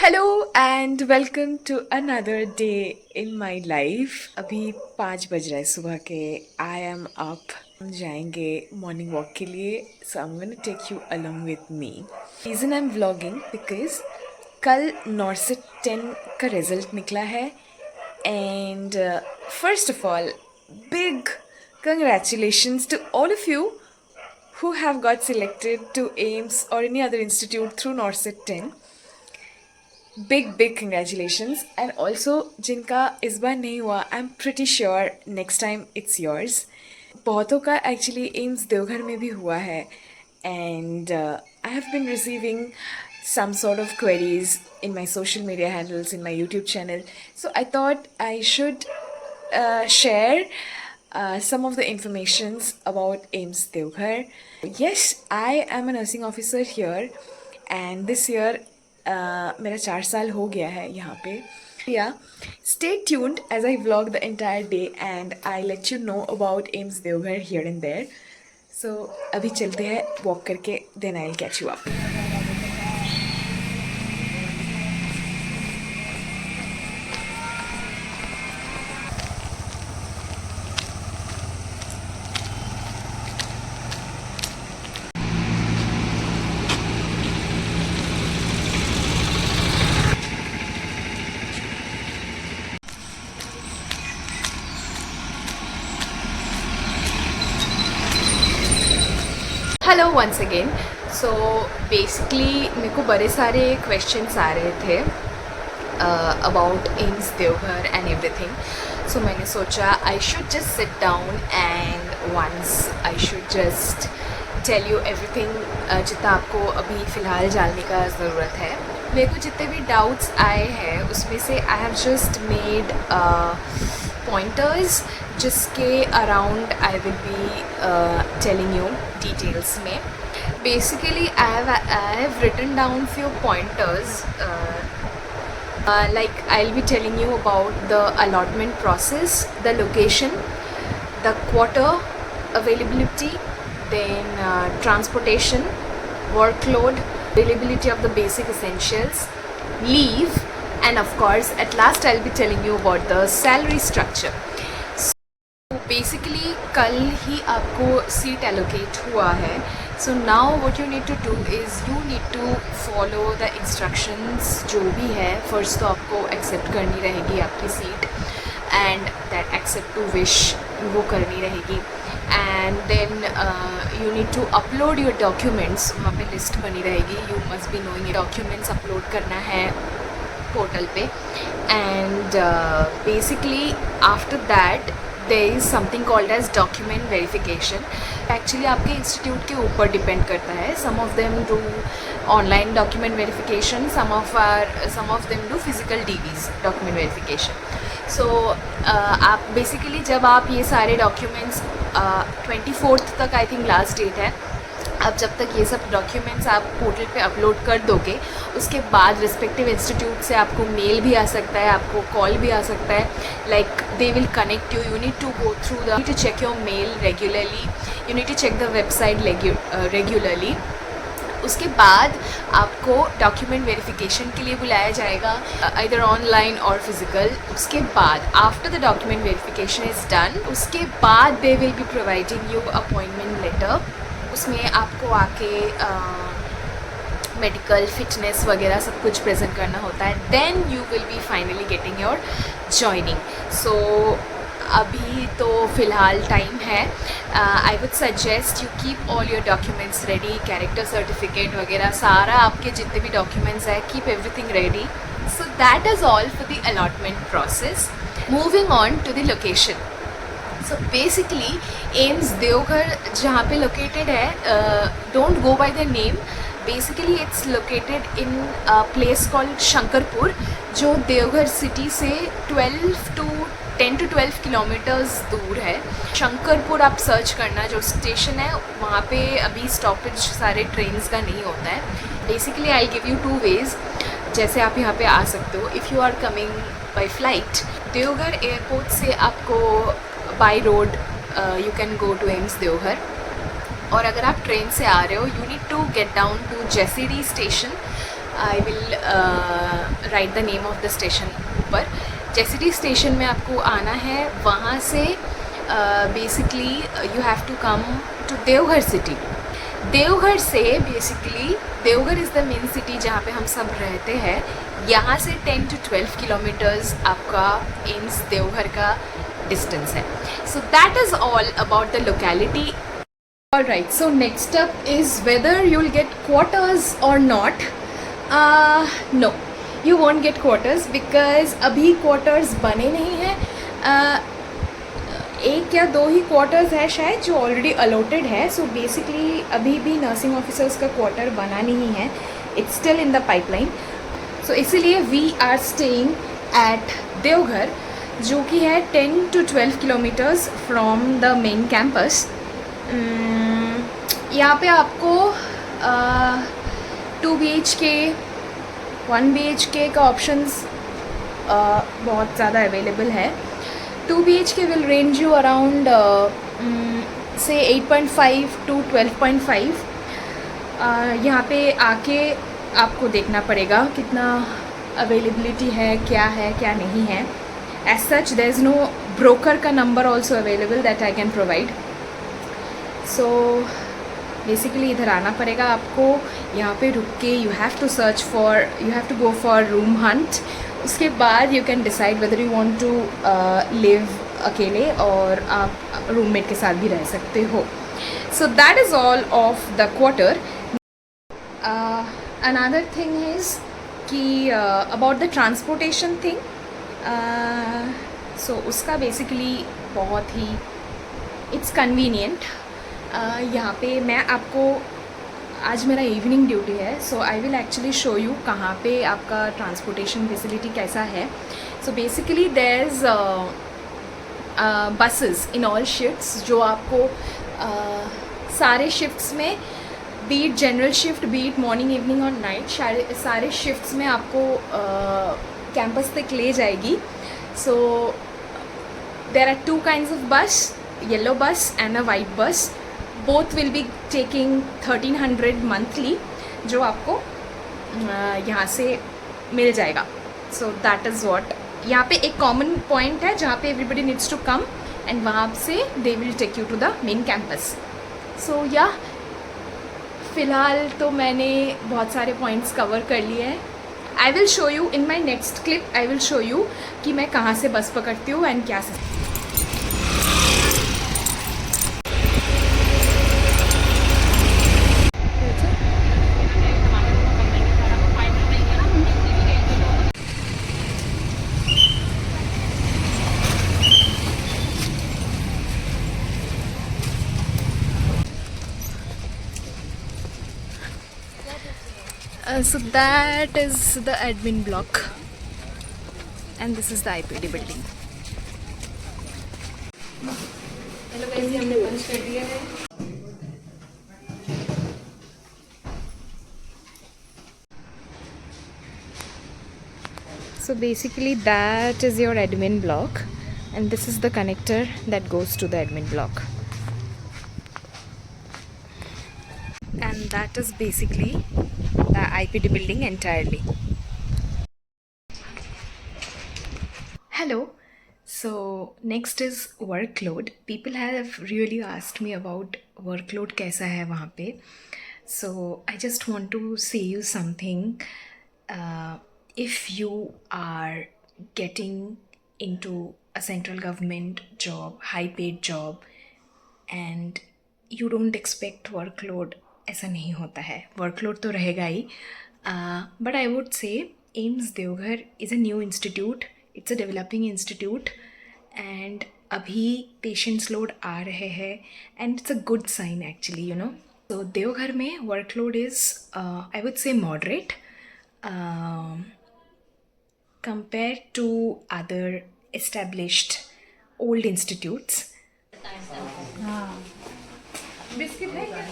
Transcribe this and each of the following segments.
Hello and welcome to another day in my life. अभी 5 बज रहा है सुबह के। I am up. हम जाएंगे मॉर्निंग वॉक के लिए, so I am gonna take you along with me. Reason I am vlogging because कल नॉर्सेट 10 का रिजल्ट निकला है and first of all big congratulations to all of you who have got selected to AIMS or any other institute through NORCET 10. Big congratulations and also जिनका इस बार नहीं हुआ I am pretty sure next time it's yours. बहुतों का actually AIIMS Deoghar में भी हुआ है and I have been receiving some sort of queries in my social media handles, in my YouTube channel. So I thought I should share some of the informations about AIMS Devghar. Yes, I am a nursing officer here and this year मेरा 4 साल हो गया है यहाँ पे। Yeah stay tuned as I vlog the entire day and I let you know about AIIMS Deoghar here and there. So अभी चलते हैं वॉक करके, then I will catch you up. Hello once again. So basically मेरे को बड़े सारे questions आ रहे थे about AIIMS Deoghar and everything. So मैंने सोचा I should just sit down and once I should just tell you everything जितना आपको अभी फ़िलहाल जानने का ज़रूरत है। मेरे को जितने भी डाउट्स आए हैं उसमें से I have just made pointers जिसके around I will be telling you details में। Basically I have written down few pointers like I'll be telling you about the allotment process, the location, the quarter availability, then transportation, workload, availability of the basic essentials, leave, and of course at last I'll be telling you about the salary structure. So basically कल ही आपको seat allocate हुआ है। So now what you need to do is you need to follow the instructions जो भी है। First तो आपको accept करनी रहेगी आपकी seat and that accept to wish वो करनी रहेगी and then you need to upload your documents. वहाँ पे लिस्ट बनी रहेगी, you must be knowing documents upload करना है पोर्टल पे and basically after that there is something called as document verification. Actually आपके इंस्टीट्यूट के ऊपर डिपेंड करता है। some of them do online document verification, some of them do physical DVs document verification. so आप basically जब आप ये सारे डॉक्यूमेंट्स 24th तक आई थिंक लास्ट डेट है, अब जब तक ये सब डॉक्यूमेंट्स आप पोर्टल पे अपलोड कर दोगे उसके बाद रिस्पेक्टिव इंस्टीट्यूट से आपको मेल भी आ सकता है, आपको कॉल भी आ सकता है। Like they will connect you, you need to go through the to check your mail regularly, you need to check the website regularly. उसके बाद आपको डॉक्यूमेंट वेरिफिकेशन के लिए बुलाया जाएगा, आइदर ऑनलाइन और फिजिकल। उसके बाद after the document verification is done, उसके बाद they will be providing you appointment letter. उसमें आपको आके मेडिकल फिटनेस वगैरह सब कुछ प्रेजेंट करना होता है, then you will be finally getting your joining. So अभी तो फ़िलहाल टाइम है। I would suggest you keep all your documents ready, character certificate वगैरह सारा आपके जितने भी डॉक्यूमेंट्स हैं, keep everything ready. So that is all for the allotment process. Moving on to the location. So basically AIIMS Deoghar जहाँ पे located है, don't go by the name. Basically it's located in place called Shankarpur, जो Deoghar city से 10 to 12 kilometres दूर है। शंकरपुर आप search करना, जो स्टेशन है वहाँ पे अभी स्टॉपेज सारे ट्रेन्स का नहीं होता है। Basically I give you 2 ways जैसे आप यहाँ पे आ सकते हो। If you are coming by flight, Deoghar airport से आपको by road you can go to AIIMS Deoghar, और अगर आप ट्रेन से आ रहे हो you need to get down to JCD station. I will write the name of the station ऊपर। जैसे स्टेशन में आपको आना है, वहाँ से basically you have to come to Deoghar city. Deoghar से basically Deoghar is the main city जहाँ पे हम सब रहते हैं। यहाँ से 10 to 12 किलोमीटर्स आपका एम्स देवघर का डिस्टेंस है। सो that is all about the locality. Alright, so next up is whether you'll get quarters or not. No, you won't get quarters because अभी quarters बने नहीं हैं। एक या दो ही क्वार्टर्स है शायद जो ऑलरेडी अलॉटेड है। सो बेसिकली अभी भी नर्सिंग ऑफिसर्स का क्वार्टर बना नहीं है, it's still in the pipeline. So इसीलिए we are staying at Deoghar, जो कि है 10 to 12 kilometres from the main campus. यहाँ पे आपको 2 BHK 1 BHK का ऑप्शंस बहुत ज़्यादा अवेलेबल है। 2 BHK will range you around से 8.5 to 12.5। यहाँ पे आके आपको देखना पड़ेगा कितना अवेलेबिलिटी है क्या नहीं है। As such there is no broker का number also available that I can provide. So basically इधर आना पड़ेगा आपको, यहाँ पे रुक के you have to go for room hunt. उसके बाद you can decide whether you want to live अकेले और आप रूममेट के साथ भी रह सकते हो। सो that is all of the quarter. Another thing is कि अबाउट द ट्रांसपोर्टेशन थिंग, सो उसका बेसिकली बहुत ही इट्स कन्वीनियंट। यहाँ पे मैं आपको, आज मेरा इवनिंग ड्यूटी है, so I will actually show you कहाँ पे आपका ट्रांसपोर्टेशन फैसिलिटी कैसा है। So basically there is buses in all shifts जो आपको सारे शिफ्ट्स में, be it general shift, be it morning evening और नाइट, सारे शिफ्ट्स में आपको कैंपस तक ले जाएगी। So there are 2 kinds of bus, yellow bus and a white bus. Both will be taking 1300 monthly, जो आपको यहाँ से मिल जाएगा। So that is what. यहाँ पे एक कॉमन पॉइंट है जहाँ पे everybody needs to come and वहाँ से they will take you to the main campus. So yeah फ़िलहाल तो मैंने बहुत सारे पॉइंट्स कवर कर लिए हैं। I will show you in my next clip, I will show you कि मैं कहाँ से बस पकड़ती हूँ एंड क्या से। So that is the admin block and this is the IPD building. Hello guys, ये हमने पंच कर दिया है। So basically that is your admin block and this is the connector that goes to the admin block. And that is basically the IPD building entirely. Hello. So next is workload. People have really asked me about workload कैसा है वहाँ पे. So I just want to say you something. If you are getting into a central government job, high paid job, and you don't expect workload, ऐसा नहीं होता है. Workload तो रहेगा ही, but I would say AIIMS Deoghar is a new institute, it's a developing institute and अभी patients load आ रहे हैं and it's a good sign actually, you know. तो देवघर में workload is I would say moderate compare to other established old institutes. Biscuit है क्या?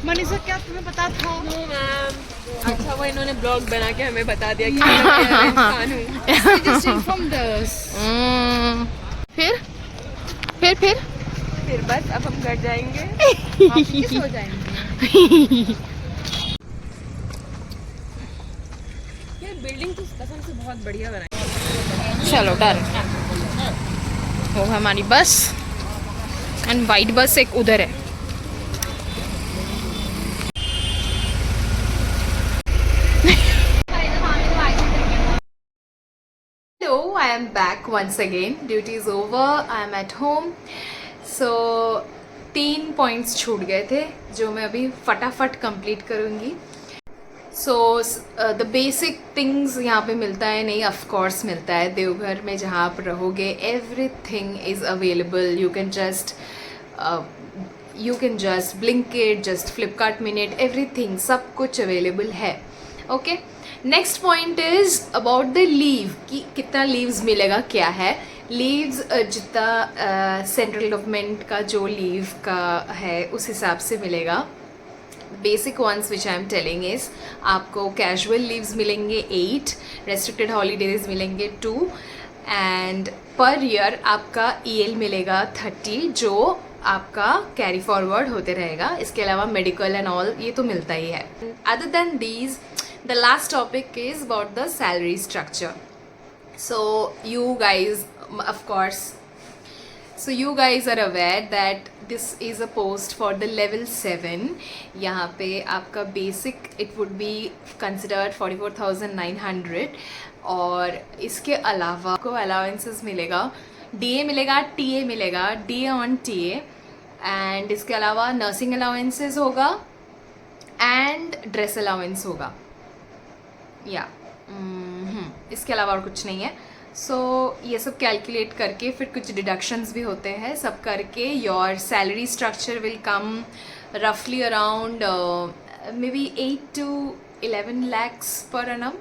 मनीषा, क्या तुम्हें पता था अच्छा वो इन्होंने ब्लॉग बना के हमें बता दिया कि मैं इंसान हूँ। Just inform us. फिर बस अब हम घर जाएंगे। आप ही सो जाएंगे. ये बिल्डिंग तो कसम से बहुत बढ़िया बनाई। चलो डन. वो हमारी बस एंड वाइट बस एक उधर है. Hello, I am back once again. Duty is over. I am at home. So 3 points छूट गए थे जो मैं अभी फटाफट कंप्लीट करूँगी. सो द बेसिक थिंग्स यहाँ पे मिलता है नहीं, ऑफ कोर्स मिलता है. देवघर में जहाँ आप रहोगे everything is available. You can just Blinkit, just Flipkart minute, everything सब कुछ अवेलेबल है. Okay, next point is about the leave कि कितना लीव्स मिलेगा, क्या है लीव्स. जितना सेंट्रल गवर्नमेंट का जो लीव का है उस हिसाब से मिलेगा. Basic ones which I am telling is आपको कैजुअल लीव्स मिलेंगे 8, रेस्ट्रिक्टेड हॉलीडेज मिलेंगे 2 एंड पर ईयर आपका EL मिलेगा 30 जो आपका कैरी फॉरवर्ड होते रहेगा. इसके अलावा मेडिकल एंड ऑल ये तो मिलता ही है. Other than these the last topic is about the salary structure. So you guys are aware that this is a post for the level 7. यहाँ पे आपका basic it would be considered 44,900 और इसके अलावा आपको allowances मिलेगा, DA मिलेगा, TA मिलेगा, DA on TA एंड इसके अलावा नर्सिंग अलाउंसेस होगा एंड ड्रेस अलाउंस होगा. या इसके अलावा और कुछ नहीं है. सो ये सब कैलकुलेट करके फिर कुछ डिडक्शंस भी होते हैं. सब करके your salary structure will come रफली around maybe 8 to 11 lakhs per annum.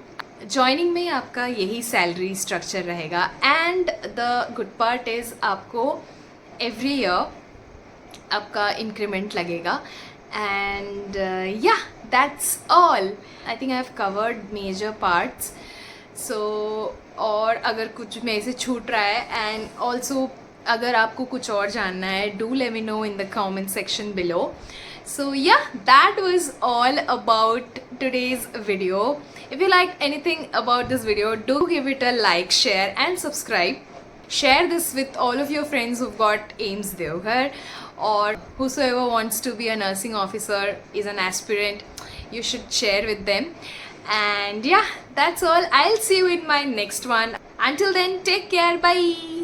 Joining में आपका यही सैलरी स्ट्रक्चर रहेगा. And the good part is आपको एवरी ईयर आपका इंक्रीमेंट लगेगा. And yeah that's all. I think I have covered major parts. So और अगर कुछ में से छूट रहा है एंड ऑल्सो अगर आपको कुछ और जानना है do let me know in the comment section below. So yeah, that was all about today's video. If you liked anything about this video, do give it a like, share and subscribe. Share this with all of your friends who've got AIIMS Devghar or whosoever wants to be a nursing officer, is an aspirant, you should share with them. And yeah, that's all. I'll see you in my next one. Until then, take care. Bye.